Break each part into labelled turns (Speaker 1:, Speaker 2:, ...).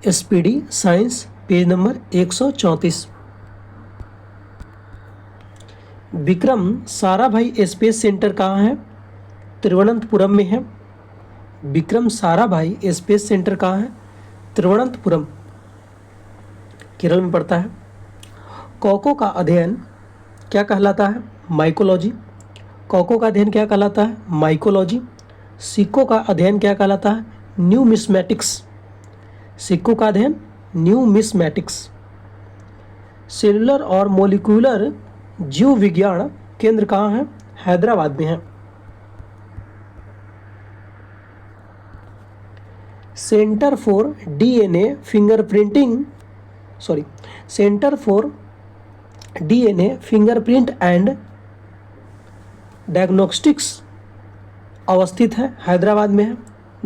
Speaker 1: SPD science, page number 134। Vikram Sarabhai space centre कहाँ है? तिरुवनंतपुरम में है। विक्रम साराभाई स्पेस सेंटर कहाँ है? तिरुवनंतपुरम, केरल में पड़ता है। कॉको का अध्ययन क्या कहलाता है? माइकोलॉजी। कॉको का अध्ययन क्या कहलाता है? माइकोलॉजी। सिक्कों का अध्ययन क्या कहलाता है? न्यूमिस्मैटिक्स। सिक्कों का अध्ययन न्यूमिस्मैटिक्स। सेलुलर और मोलिकुलर जीव विज्ञान केंद्र कहाँ है? हैदराबाद में है। Centre for DNA fingerprinting centre for DNA fingerprint and diagnostics अवस्थित है, हैदराबाद में है।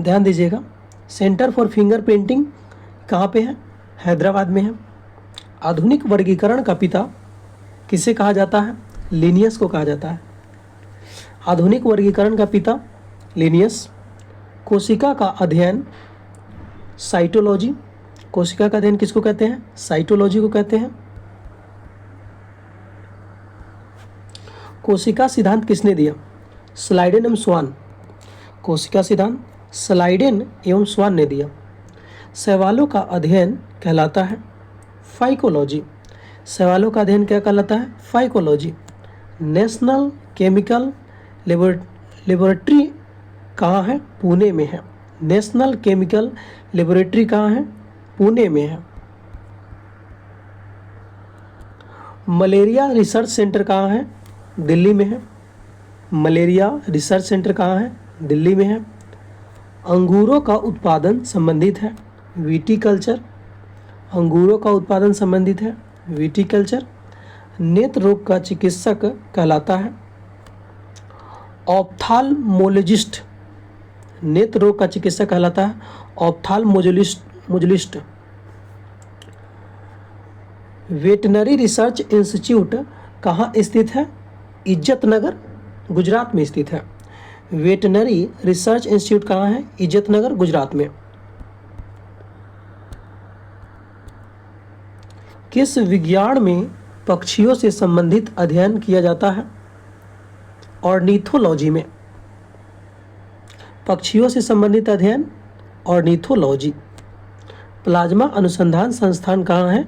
Speaker 1: ध्यान दीजिएगा, सेंटर फॉर फिंगरप्रिंटिंग कहाँ पे है? हैदराबाद में है। आधुनिक वर्गीकरण का पिता किसे कहा जाता है? लिनियस को कहा जाता है। आधुनिक वर्गीकरण का पिता लिनियस। कोशिका का अध्ययन साइटोलॉजी। कोशिका का अध्ययन किसको कहते हैं? साइटोलॉजी को कहते हैं। कोशिका सिद्धांत किसने दिया? स्लाइडेन एवं स्वान। कोशिका सिद्धांत स्लाइडेन एवं स्वान ने दिया। शैवालों का अध्ययन कहलाता है फाइकोलॉजी। शैवालों का अध्ययन क्या कहलाता है? फाइकोलॉजी। नेशनल केमिकल लेबोरेटरी कहाँ है? पुणे में है। नेशनल केमिकल लेबोरेटरी कहाँ है? पुणे में है। मलेरिया रिसर्च सेंटर कहाँ है? दिल्ली में है। मलेरिया रिसर्च सेंटर कहाँ है? दिल्ली में है। अंगूरों का उत्पादन संबंधित है विटीकल्चर। अंगूरों का उत्पादन संबंधित है विटीकल्चर। नेत्र रोग का चिकित्सक कहलाता है ऑप्थाल्मोलॉजिस्ट। नेत्र रोग का चिकित्सक कहलाता है ऑप्थाल्मोलॉजिस्ट। वेटनरी रिसर्च इंस्टीट्यूट कहाँ स्थित है? इज्जतनगर, गुजरात में स्थित है। वेटनरी रिसर्च इंस्टीट्यूट कहाँ है? इज्जतनगर, गुजरात में। किस विज्ञान में पक्षियों से संबंधित अध्ययन किया जाता है? ऑर्निथोलॉजी में। पक्षियों से संबंधित अध्ययन ऑर्निथोलॉजी। प्लाज्मा अनुसंधान संस्थान कहाँ है?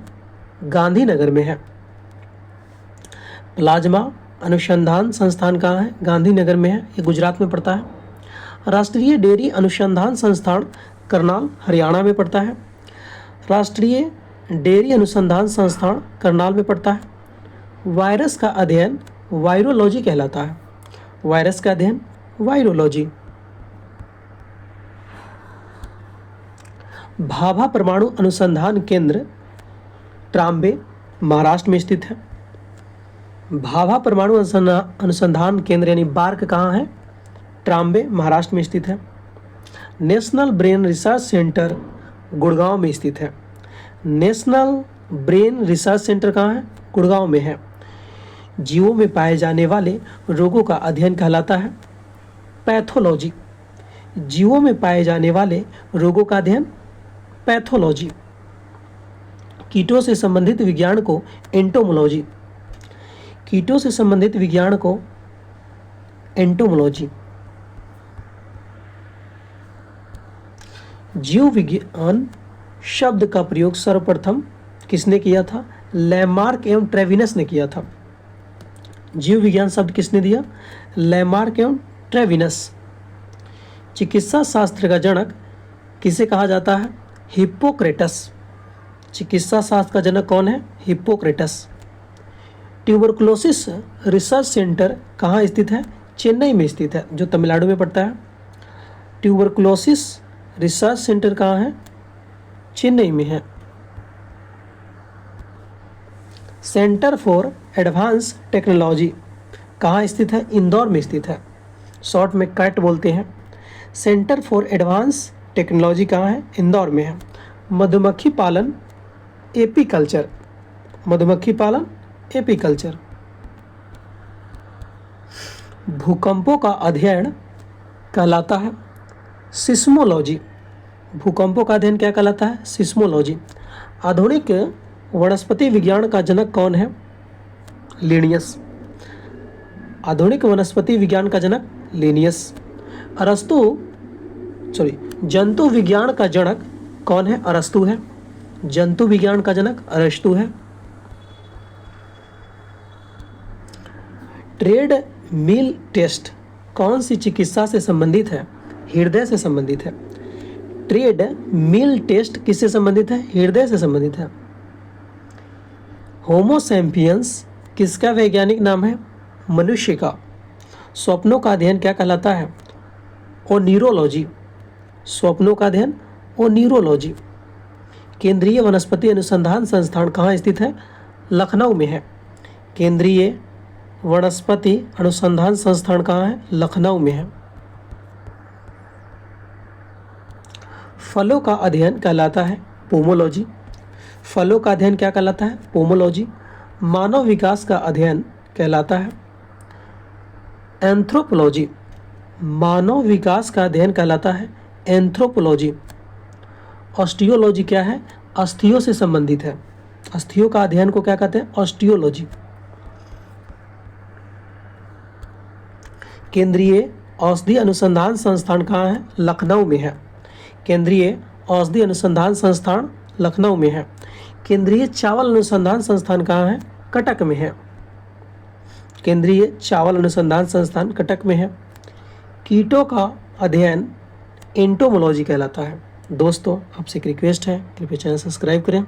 Speaker 1: गांधीनगर में है। प्लाज्मा अनुसंधान संस्थान कहाँ है? गांधीनगर में है, ये गुजरात में पड़ता है। राष्ट्रीय डेयरी अनुसंधान संस्थान करनाल, हरियाणा में पड़ता है। राष्ट्रीय डेयरी अनुसंधान संस्थान करनाल में पड़ता है। वायरस का अध्ययन वायरोलॉजी कहलाता है। वायरस का अध्ययन वायरोलॉजी। भाभा परमाणु अनुसंधान केंद्र ट्राम्बे, महाराष्ट्र में स्थित है। भाभा परमाणु अनुसंधान केंद्र यानी बार्क कहाँ है? ट्राम्बे, महाराष्ट्र में स्थित है। National brain research centre Gurgaon में स्थित है। नेशनल ब्रेन रिसर्च सेंटर कहाँ है? गुड़गांव में है। जीवों में पाए जाने वाले रोगों का अध्ययन कहलाता है पैथोलॉजी। जीवों में पाए जाने वाले रोगों का अध्ययन पैथोलॉजी। कीटों से संबंधित विज्ञान को एंटोमोलॉजी। कीटों से संबंधित विज्ञान को एंटोमोलॉजी। जीव विज्ञान शब्द का प्रयोग सर्वप्रथम किसने किया था? लैमार्क एवं ट्रेविनस ने किया था। जीव विज्ञान शब्द किसने दिया? लैमार्क एवं ट्रेविनस। चिकित्सा शास्त्र का जनक किसे कहा जाता है? हिप्पोक्रेटस। चिकित्सा शास्त्र का जनक कौन है? हिप्पोक्रेटस। ट्यूबरकुलोसिस रिसर्च सेंटर कहाँ स्थित है? चेन्नई में स्थित है, जो तमिलनाडु में पड़ता है। ट्यूबरकुलोसिस रिसर्च सेंटर कहाँ है? चेन्नई में है। सेंटर फॉर एडवांस टेक्नोलॉजी कहाँ स्थित है? इंदौर में स्थित है, शॉर्ट में कैट बोलते हैं। सेंटर फॉर एडवांस टेक्नोलॉजी कहाँ है? इंदौर में है। मधुमक्खी पालन एपीकल्चर। मधुमक्खी पालन एपीकल्चर। भूकंपों का अध्ययन कहलाता है सिस्मोलॉजी। भूकंपों का अध्ययन क्या कहलाता है? सिस्मोलॉजी। आधुनिक वनस्पति विज्ञान का जनक कौन है? लिनियस। आधुनिक वनस्पति विज्ञान का जनक लिनियस। जंतु विज्ञान का जनक कौन है? अरस्तु है। जंतु विज्ञान का जनक अरस्तु है। ट्रेड मिल टेस्ट कौन सी चिकित्सा से संबंधित है? हृदय से संबंधित है। ट्रेड मिल टेस्ट किससे संबंधित है? हृदय से संबंधित है। होमो सैपियंस किसका वैज्ञानिक नाम है? मनुष्य का। स्वप्नों का अध्ययन क्या कहलाता है? ओनिरोलॉजी। स्वप्नों का अध्ययन ओनिरोलॉजी। केंद्रीय वनस्पति अनुसंधान संस्थान कहाँ स्थित है? लखनऊ में है। केंद्रीय वनस्पति अनुसंधान संस्थान कहाँ है? लखनऊ में है। फलों का अध्ययन कहलाता है पोमोलॉजी। फलों का अध्ययन क्या कहलाता है? पोमोलॉजी। मानव विकास का अध्ययन कहलाता है एंथ्रोपोलॉजी। मानव विकास का अध्ययन कहलाता है एंथ्रोपोलॉजी। ऑस्टियोलॉजी क्या है? अस्थियों से संबंधित है। अस्थियों का अध्ययन को क्या कहते हैं? ऑस्टियोलॉजी। केंद्रीय औषधि अनुसंधान संस्थान कहाँ है? लखनऊ में है। केंद्रीय औषधि अनुसंधान संस्थान लखनऊ में है। केंद्रीय चावल अनुसंधान संस्थान कहाँ है? कटक में है। केंद्रीय चावल अनुसंधान संस्थान कटक में है। कीटों का अध्ययन एंटोमोलॉजी कहलाता है। दोस्तों, आपसे एक रिक्वेस्ट है, कृपया चैनल सब्सक्राइब करें।